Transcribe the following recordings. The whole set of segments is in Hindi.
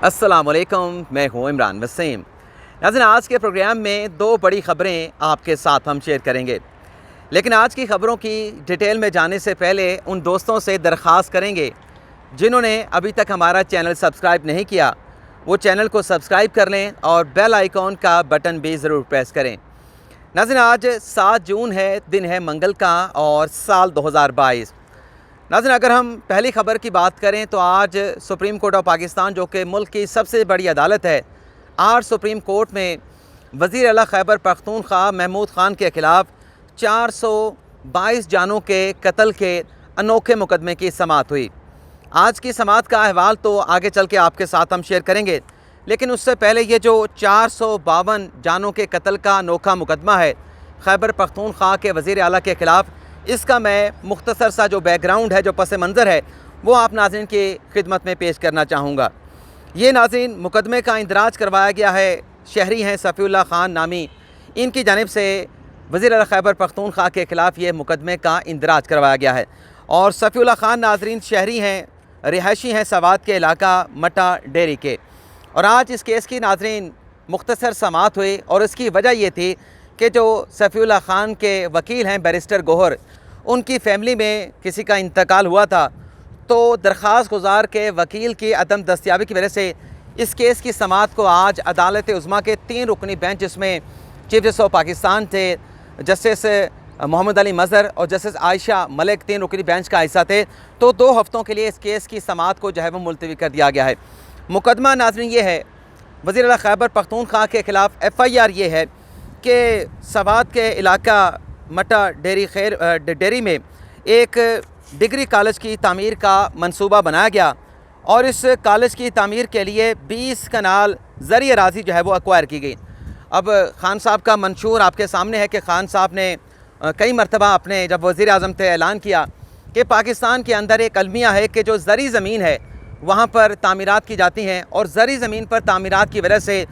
अस्सलामुअलैकुम, मैं हूँ इमरान वसीम। नाज़रीन, आज के प्रोग्राम में दो बड़ी ख़बरें आपके साथ हम शेयर करेंगे, लेकिन आज की ख़बरों की डिटेल में जाने से पहले उन दोस्तों से दरख्वास्त करेंगे जिन्होंने अभी तक हमारा चैनल सब्सक्राइब नहीं किया, वो चैनल को सब्सक्राइब कर लें और बेल आइकॉन का बटन भी ज़रूर प्रेस करें। नाज़रीन, आज 7 जून है, दिन है मंगल का और साल 2022। नाज़रीन, अगर हम पहली ख़बर की बात करें तो आज सुप्रीम कोर्ट ऑफ पाकिस्तान, जो कि मुल्क की सबसे बड़ी अदालत है, आज सुप्रीम कोर्ट में वज़ीर आला खैबर पख्तूनख्वा महमूद ख़ान के ख़िलाफ़ 422 जानों के कत्ल के अनोखे मुकदमे की समाअत हुई। आज की समाअत का अहवाल तो आगे चल के आपके साथ हम शेयर करेंगे, लेकिन उससे पहले ये जो 452 जानों के कत्ल का अनोखा मुकदमा है खैबर पख्तूनख्वा के वज़ीर आला के ख़िलाफ़, इसका मैं मुख्तसर सा जो बैकग्राउंड है, जो पस मंज़र है, वो आप नाज़रीन की खिदमत में पेश करना चाहूँगा। ये नाज़रीन मुकदमे का इंदराज करवाया गया है, शहरी हैं सफ़ीउल्लाह ख़ान नामी, इनकी जानिब से वज़ीर आला खैबर पख्तूनख्वा के ख़िलाफ़ ये मुकदमे का इंदराज करवाया गया है। और सफ़ीउल्लाह ख़ान नाज़रीन शहरी हैं, रिहायशी हैं सवात के इलाका मटा डेरी के। और आज इस केस की नाज़रीन मुख्तसर समाअत हुई और इसकी वजह ये थी कि जो सफ़ीउल्लाह ख़ान के वकील हैं बैरिस्टर गोहर, उनकी फ़ैमिली में किसी का इंतकाल हुआ था, तो दरख्वास्त गुज़ार के वकील की अदम दस्तयाबी की वजह से इस केस की समाअत को आज अदालत उज़्मा के 3 रुकनी बेंच, जिसमें चीफ जस्टिस ऑफ पाकिस्तान थे, जस्टिस मोहम्मद अली मज़हर और जस्टिस आयशा मलिक, 3 रुकनी बेंच का हिस्सा थे, तो 2 हफ़्तों के लिए इस केस की समाअत को जो है वो मुलतवी कर दिया गया है। मुकदमा नाज़रीन ये है, वज़ीर आला खैबर पख्तूनख्वा के ख़िलाफ़ FIR ये है कि सवात के इलाका मटा डेरी में एक डिग्री कॉलेज की तामीर का मंसूबा बनाया गया और इस कॉलेज की तामीर के लिए 20 कनाल ज़री अराज़ी जो है वो एक्वायर की गई। अब ख़ान साहब का मंशूर आपके सामने है कि ख़ान साहब ने कई मरतबा अपने जब वज़ीर आज़म थे ऐलान किया कि पाकिस्तान के अंदर एक अलमिया है कि जो ज़री ज़मीन है वहाँ पर तामीरात की जाती हैं, और ज़री ज़मीन पर तामीरात की वजह से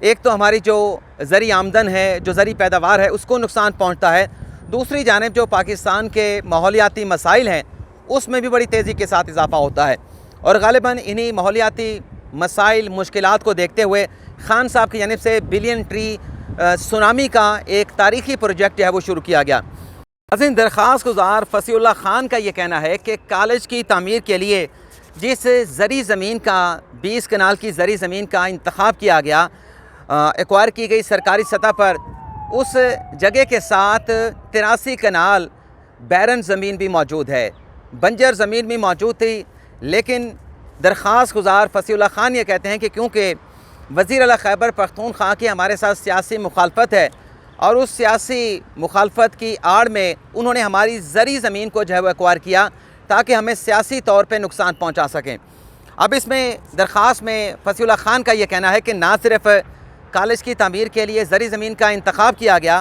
एक तो हमारी जो ज़री आमदन है, जो ज़री पैदावार है, उसको नुकसान पहुँचता है, दूसरी जानिब जो पाकिस्तान के माहौलियाती मसाइल हैं उसमें भी बड़ी तेज़ी के साथ इजाफ़ा होता है। और ग़ालिबन इन्हीं माहौलियाती मसाइल मुश्किलात को देखते हुए ख़ान साहब की जानिब से बिलियन ट्री सुनामी का एक तारीख़ी प्रोजेक्ट जो है वो शुरू किया गया। नाज़रीन, दरख्वास्त गुज़ार फसीउल्लाह ख़ान का ये कहना है कि कॉलेज की तामीर के लिए जिस ज़री ज़मीन का 20 कनाल की ज़री ज़मीन का इंतखाब किया गया, एक्वायर की गई सरकारी सतह पर, उस जगह के साथ 83 कनाल बैरन ज़मीन भी मौजूद है, बंजर ज़मीन भी मौजूद थी। लेकिन दरख्वास्त गुज़ार फसीउल्लाह ख़ान ये कहते हैं कि क्योंकि वज़ीर आला खैबर पख्तूनख्वा की हमारे साथ सियासी मुखालफत है और उस सियासी मुखालफत की आड़ में उन्होंने हमारी ज़री ज़मीन को जो है वो एक्वायर किया ताकि हमें सियासी तौर पे नुकसान पहुंचा सकें। अब इसमें दरख्वास्त में फसीउल्लाह ख़ान का ये कहना है कि ना सिर्फ़ कॉलेज की तामीर के लिए ज़री ज़मीन का इंतखाब किया गया,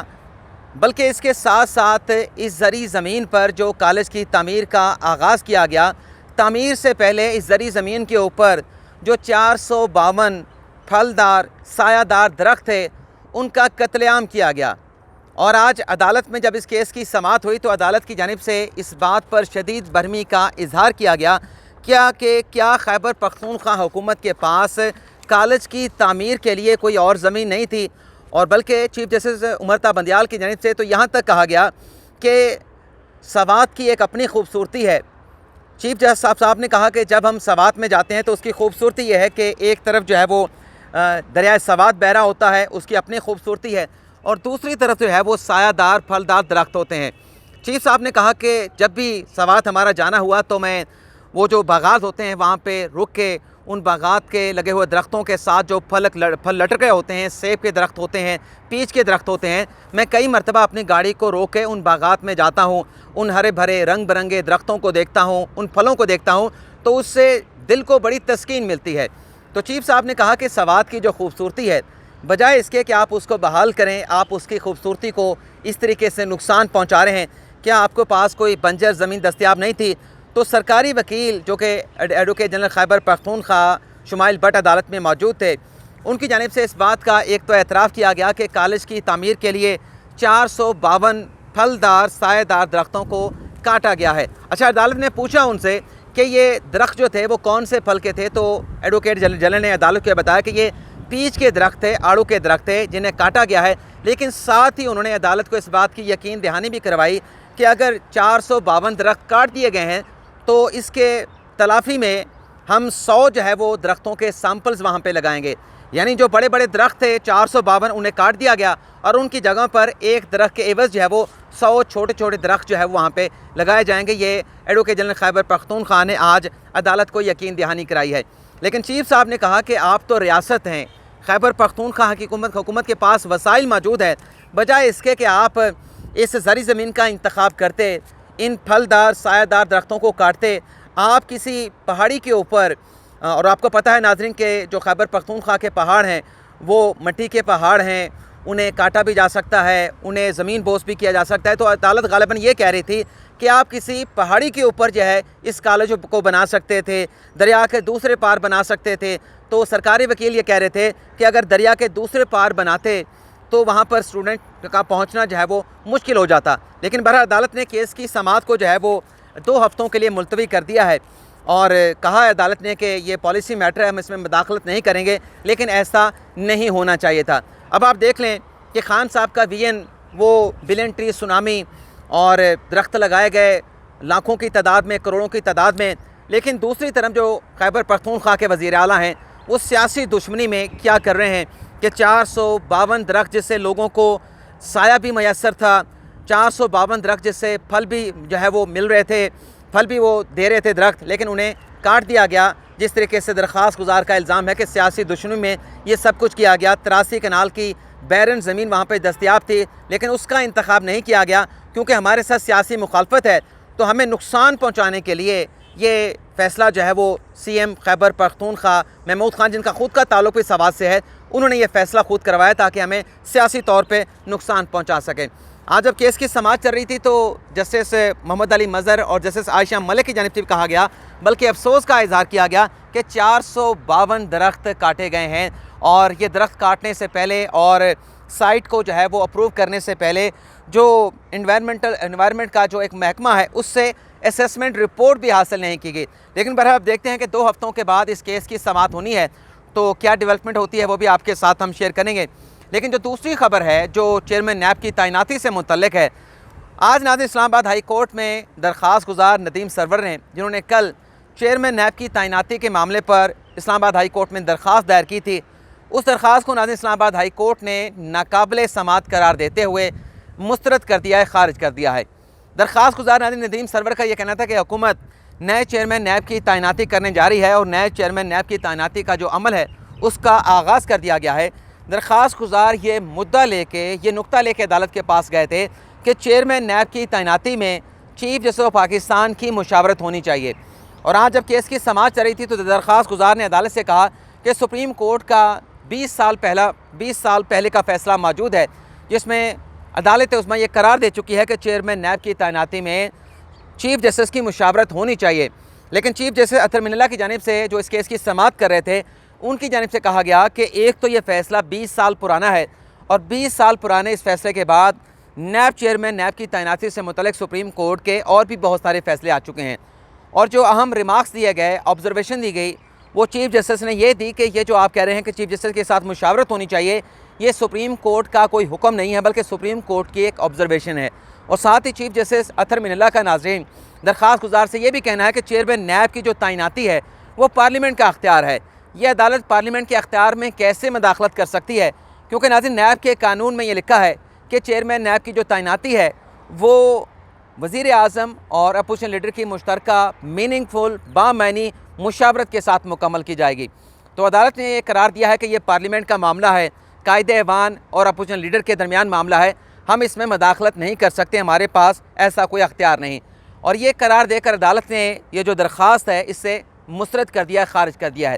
बल्कि इसके साथ साथ इस ज़री ज़मीन पर जो कॉलेज की तामीर का आगाज़ किया गया, तामीर से पहले इस ज़री ज़मीन के ऊपर जो 452 फलदार सायादार दरख्त थे उनका कत्लेआम किया गया। और आज अदालत में जब इस केस की समाअत हुई तो अदालत की जानिब से इस बात पर शदीद बरहमी का इजहार किया गया क्या खैबर पख्तूनख्वा हुकूमत के पास कॉलेज की तामीर के लिए कोई और ज़मीन नहीं थी, और बल्कि चीफ जस्टिस उमर ता बंदियाल की जानिब से तो यहाँ तक कहा गया कि सवात की एक अपनी खूबसूरती है। चीफ जस्टिस साहब ने कहा कि जब हम सवात में जाते हैं तो उसकी खूबसूरती यह है कि एक तरफ जो है वो दरियाए सवात बह रहा होता है, उसकी अपनी खूबसूरती है, और दूसरी तरफ जो है वो सायादार फलदार दरख्त होते हैं। चीफ साहब ने कहा कि जब भी सवात हमारा जाना हुआ तो मैं वो जो बागात होते हैं वहाँ पे रुक के उन बागात के लगे हुए दरख्तों के साथ जो फल लटके होते हैं, सेब के दरख्त होते हैं, पीच के दरख्त होते हैं, मैं कई मरतबा अपनी गाड़ी को रोक के उन बागात में जाता हूँ, उन हरे भरे रंग बिरंगे दरख्तों को देखता हूँ, उन फलों को देखता हूँ, तो उससे दिल को बड़ी तस्कीन मिलती है। तो चीफ साहब ने कहा कि सवात की जो खूबसूरती है, बजाय इसके कि आप उसको बहाल करें, आप उसकी खूबसूरती को इस तरीके से नुकसान पहुँचा रहे हैं। क्या आपके पास कोई बंजर ज़मीन दस्तयाब नहीं थी? तो सरकारी वकील जो कि एडवोकेट जनरल खैबर पख्तूनख्वा शुमाइल भट्ट अदालत में मौजूद थे, उनकी जानिब से इस बात का एक तो एतराफ़ किया गया कि कॉलेज की तामीर के लिए 452 फलदार सायेदार दरख्तों को काटा गया है। अच्छा, अदालत ने पूछा उनसे कि ये दरख्त जो थे वो कौन से फल के थे। तो एडवोकेट जनरल ने अदालत को बताया कि ये पीच के दरख्त थे, आड़ू के दरख्त थे जिन्हें काटा गया है। लेकिन साथ ही उन्होंने अदालत को इस बात की यकीन दहानी भी करवाई कि अगर 452 दरख्त काट दिए गए हैं तो इसके तलाफ़ी में हम 100 जो है वो दरख्तों के सैम्पल्स वहाँ पे लगाएंगे। यानी जो बड़े बड़े दरख्त थे 452 उन्हें काट दिया गया और उनकी जगह पर एक दरख्त के एवज़ जो है वो 100 छोटे छोटे दरख्त जो है वहाँ पे लगाए जाएंगे। ये एडवोकेट जनरल खैबर पख्तूनख्वा ने आज अदालत को यकीन दहानी कराई है। लेकिन चीफ साहब ने कहा कि आप तो रियासत हैं, खैबर पख्तूनख्वा की हुकूमत के पास वसाइल मौजूद है, बजाय इसके कि आप इस ज़री ज़मीन का इंतखाब करते, इन फलदार सायादार दरख्तों को काटते, आप किसी पहाड़ी के ऊपर, और आपको पता है नाज़रीन के जो खैबर पख्तूनख्वा के पहाड़ हैं वो मिट्टी के पहाड़ हैं, उन्हें काटा भी जा सकता है, उन्हें ज़मीन बोस भी किया जा सकता है। तो अदालत गालिबन ये कह रही थी कि आप किसी पहाड़ी के ऊपर जो है इस कॉलेज को बना सकते थे, दरिया के दूसरे पार बना सकते थे। तो सरकारी वकील ये कह रहे थे कि अगर दरिया के दूसरे पार बनाते तो वहाँ पर स्टूडेंट का पहुँचना जो है वो मुश्किल हो जाता। लेकिन बहरहाल अदालत ने केस की समाअत को जो है वो 2 हफ़्तों के लिए मुलतवी कर दिया है और कहा है अदालत ने कि ये पॉलिसी मैटर है, हम इसमें मुदाखलत नहीं करेंगे, लेकिन ऐसा नहीं होना चाहिए था। अब आप देख लें कि खान साहब का विजन वो बिलियन ट्री सुनामी और दरख्त लगाए गए लाखों की तादाद में, करोड़ों की तादाद में, लेकिन दूसरी तरफ जो खैबर पख्तूनख्वा के वज़ीर आला हैं वो सियासी दुश्मनी में क्या कर रहे हैं कि 452 दरख्त जिससे लोगों को साया भी मैसर था, 452 दरख्त जिससे फल भी जो है वो मिल रहे थे, फल भी वो दे रहे थे दरख्त, लेकिन उन्हें काट दिया गया। जिस तरीके से दरख्वास्त गुजार का इल्ज़ाम है कि सियासी दुश्मनी में ये सब कुछ किया गया। 83 कनाल की बैरन ज़मीन वहाँ पर दस्तियाब थी, लेकिन उसका इंतखाब नहीं किया गया क्योंकि हमारे साथ सियासी मुखालफत है। तो हमें नुकसान पहुँचाने के लिए ये फ़ैसला जो है वो CM खैबर पख्तूनख्वा महमूद खान, जिनका ख़ुद का ताल्लुक़ भी सवाद से है, उन्होंने ये फ़ैसला खुद करवाया ताकि हमें सियासी तौर पे नुकसान पहुंचा सकें। आज जब केस की समाअत चल रही थी तो जस्टिस मोहम्मद अली मज़हर और जस्टिस आयशा मलिक की जानिब से कहा गया, बल्कि अफसोस का इजहार किया गया कि 452 दरख्त काटे गए हैं और ये दरख्त काटने से पहले और साइट को जो है वो अप्रूव करने से पहले जो इन्वायरमेंट का जो एक महकमा है उससे असेसमेंट रिपोर्ट भी हासिल नहीं की गई। लेकिन बहरहाल अब देखते हैं कि 2 हफ़्तों के बाद इस केस की समाअत होनी है तो क्या डेवलपमेंट होती है वो भी आपके साथ हम शेयर करेंगे। लेकिन जो दूसरी खबर है जो चेयरमैन नैब की तैनाती से मुतल्लिक है, आज नाज़रीन इस्लामाबाद हाई कोर्ट में दरख्वास्त गुजार नदीम सरवर ने, जिन्होंने कल चेयरमैन नैब की तैनाती के मामले पर इस्लामाबाद हाई कोर्ट में दरख्वास्त दायर की थी, उस दरख्वास्त को नाज़रीन इस्लामाबाद हाई कोर्ट ने नाकाबिले समाअत करार देते हुए मुस्तरद कर दिया है, खारिज कर दिया है। दरख्वास्त गुजार नाज़रीन नदीम सरवर का यह कहना था कि हुकूमत नए चेयरमैन नैब की तैनाती करने जा रही है और नए चेयरमैन नैब की तैनाती का जो अमल है उसका आगाज़ कर दिया गया है। दरख्वास्त गुजार ये मुद्दा लेके, ये नुक्ता लेके अदालत के पास गए थे कि चेयरमैन नैब की तैनाती में चीफ जस्टिस ऑफ पाकिस्तान की मुशावरत होनी चाहिए। और आज जब केस की समाअत चल रही थी तो दरख्वास्त गुजार ने अदालत से कहा कि सुप्रीम कोर्ट का 20 साल पहले का फ़ैसला मौजूद है जिसमें अदालत उस्मा ये करार दे चुकी है कि चेयरमैन नैब की तैनाती में चीफ जस्टिस की मुशावरत होनी चाहिए। लेकिन चीफ जस्टिस अतर मिनल्ला की जानिब से जो इस केस की समाअत कर रहे थे उनकी जानिब से कहा गया कि एक तो ये फ़ैसला 20 साल पुराना है और 20 साल पुराने इस फैसले के बाद नैब चेयरमैन नैब की तैनाती से मुतल्लिक सुप्रीम कोर्ट के और भी बहुत सारे फ़ैसले आ चुके हैं। और जो अहम रिमार्क्स दिए गए, ऑब्जर्वेशन दी गई, वो चीफ जस्टिस ने यह दी कि ये जो आप कह रहे हैं कि चीफ जस्टिस के साथ मुशावरत होनी चाहिए, ये सुप्रीम कोर्ट का कोई हुक्म नहीं है बल्कि सुप्रीम कोर्ट की एक ऑब्जर्वेशन है। और साथ ही चीफ जस्टिस अतर मिनल्ला का नाज़रीन दरख्वास्त गुजार से ये भी कहना है कि चेयरमैन नैब की जो तैनाती है वो पार्लियामेंट का अख्तियार है। ये अदालत पार्लियामेंट के अख्तियार में कैसे मदाखलत कर सकती है, क्योंकि नाज़रीन नैब के कानून में ये लिखा है कि चेयरमैन नैब की जो तैनाती है वो वज़ीर आज़म और अपोजिशन लीडर की मुश्तरका मीनिंगफुल बामानी मुशावरत के साथ मुकम्मल की जाएगी। तो अदालत ने यह करार दिया है कि यह पार्लियामेंट का मामला है, कायदे-ए-वान और अपोजिशन लीडर के दरमियान मामला है, हम इसमें मदाखलत नहीं कर सकते, हमारे पास ऐसा कोई अख्तियार नहीं। और ये करार देकर अदालत ने ये जो दरख्वास्त है इससे मुस्तरद कर दिया है, खारिज कर दिया है।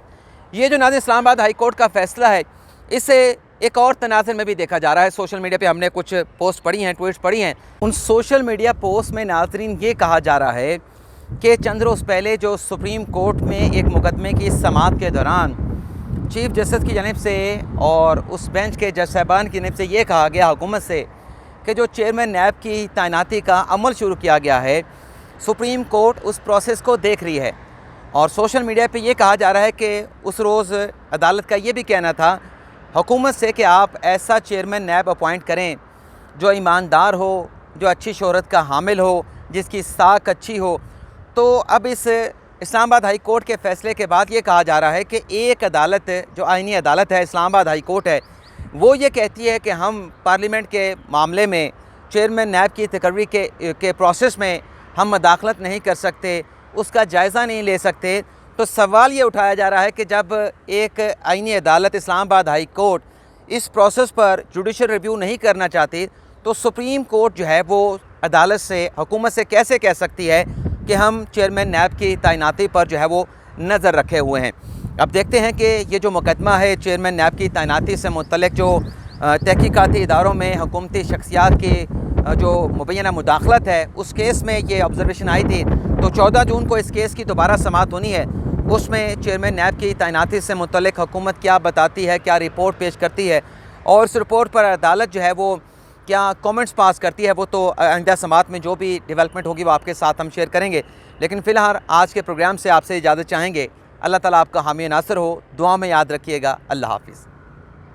ये जो नाज़रीन इस्लामाबाद हाई कोर्ट का फ़ैसला है इससे एक और तनाज़ुर में भी देखा जा रहा है। सोशल मीडिया पे हमने कुछ पोस्ट पढ़ी हैं, ट्वीट्स पढ़ी हैं। उन सोशल मीडिया पोस्ट में नाज़रीन ये कहा जा रहा है कि चंद रोज़ पहले जो सुप्रीम कोर्ट में एक मुकदमे की समाअत के दौरान चीफ जस्टिस की जानिब से और उस बेंच के जज साहबान की जानिब से ये कहा गया हुकूमत से कि जो चेयरमैन नैब की तैनाती का अमल शुरू किया गया है, सुप्रीम कोर्ट उस प्रोसेस को देख रही है। और सोशल मीडिया पे ये कहा जा रहा है कि उस रोज़ अदालत का ये भी कहना था हुकूमत से कि आप ऐसा चेयरमैन नैब अपॉइंट करें जो ईमानदार हो, जो अच्छी शोहरत का हामिल हो, जिसकी साख अच्छी हो। तो अब इस इस्लामाबाद हाई कोर्ट के फ़ैसले के बाद ये कहा जा रहा है कि एक अदालत जो आइनी अदालत है, इस्लामाबाद हाई कोर्ट है, वो ये कहती है कि हम पार्लियामेंट के मामले में चेयरमैन नैब की तकर्री के प्रोसेस में हम मदाखलत नहीं कर सकते, उसका जायज़ा नहीं ले सकते। तो सवाल ये उठाया जा रहा है कि जब एक आइनी अदालत इस्लामाबाद हाई कोर्ट इस प्रोसेस पर जुडिशल रिव्यू नहीं करना चाहती, तो सुप्रीम कोर्ट जो है वो अदालत से, हुकूमत से कैसे कह सकती है कि हम चेयरमैन नैब की तैनाती पर जो है वो नज़र रखे हुए हैं। अब देखते हैं कि ये जो मुकदमा है चेयरमैन नैब की तैनाती से मुतल्लिक जो तहकीकाती इदारों में हुकूमती शख्सियात की जो मुबैना मुदाखलत है, उस केस में ये ऑब्जर्वेशन आई थी। तो 14 जून को इस केस की दोबारा समाअत होनी है। उसमें चेयरमैन नैब की तैनाती से मुतल्लिक हुकूमत क्या बताती है, क्या रिपोर्ट पेश करती है और इस रिपोर्ट पर अदालत जो है वो क्या कमेंट्स पास करती है, वो तो आइंदा समाअत में जो भी डेवलपमेंट होगी वो आपके साथ हम शेयर करेंगे। लेकिन फ़िलहाल आज के प्रोग्राम से आपसे इजाज़त चाहेंगे। अल्लाह ताला आपका हामी नासर हो, दुआ में याद रखिएगा। अल्लाह हाफ़िज़।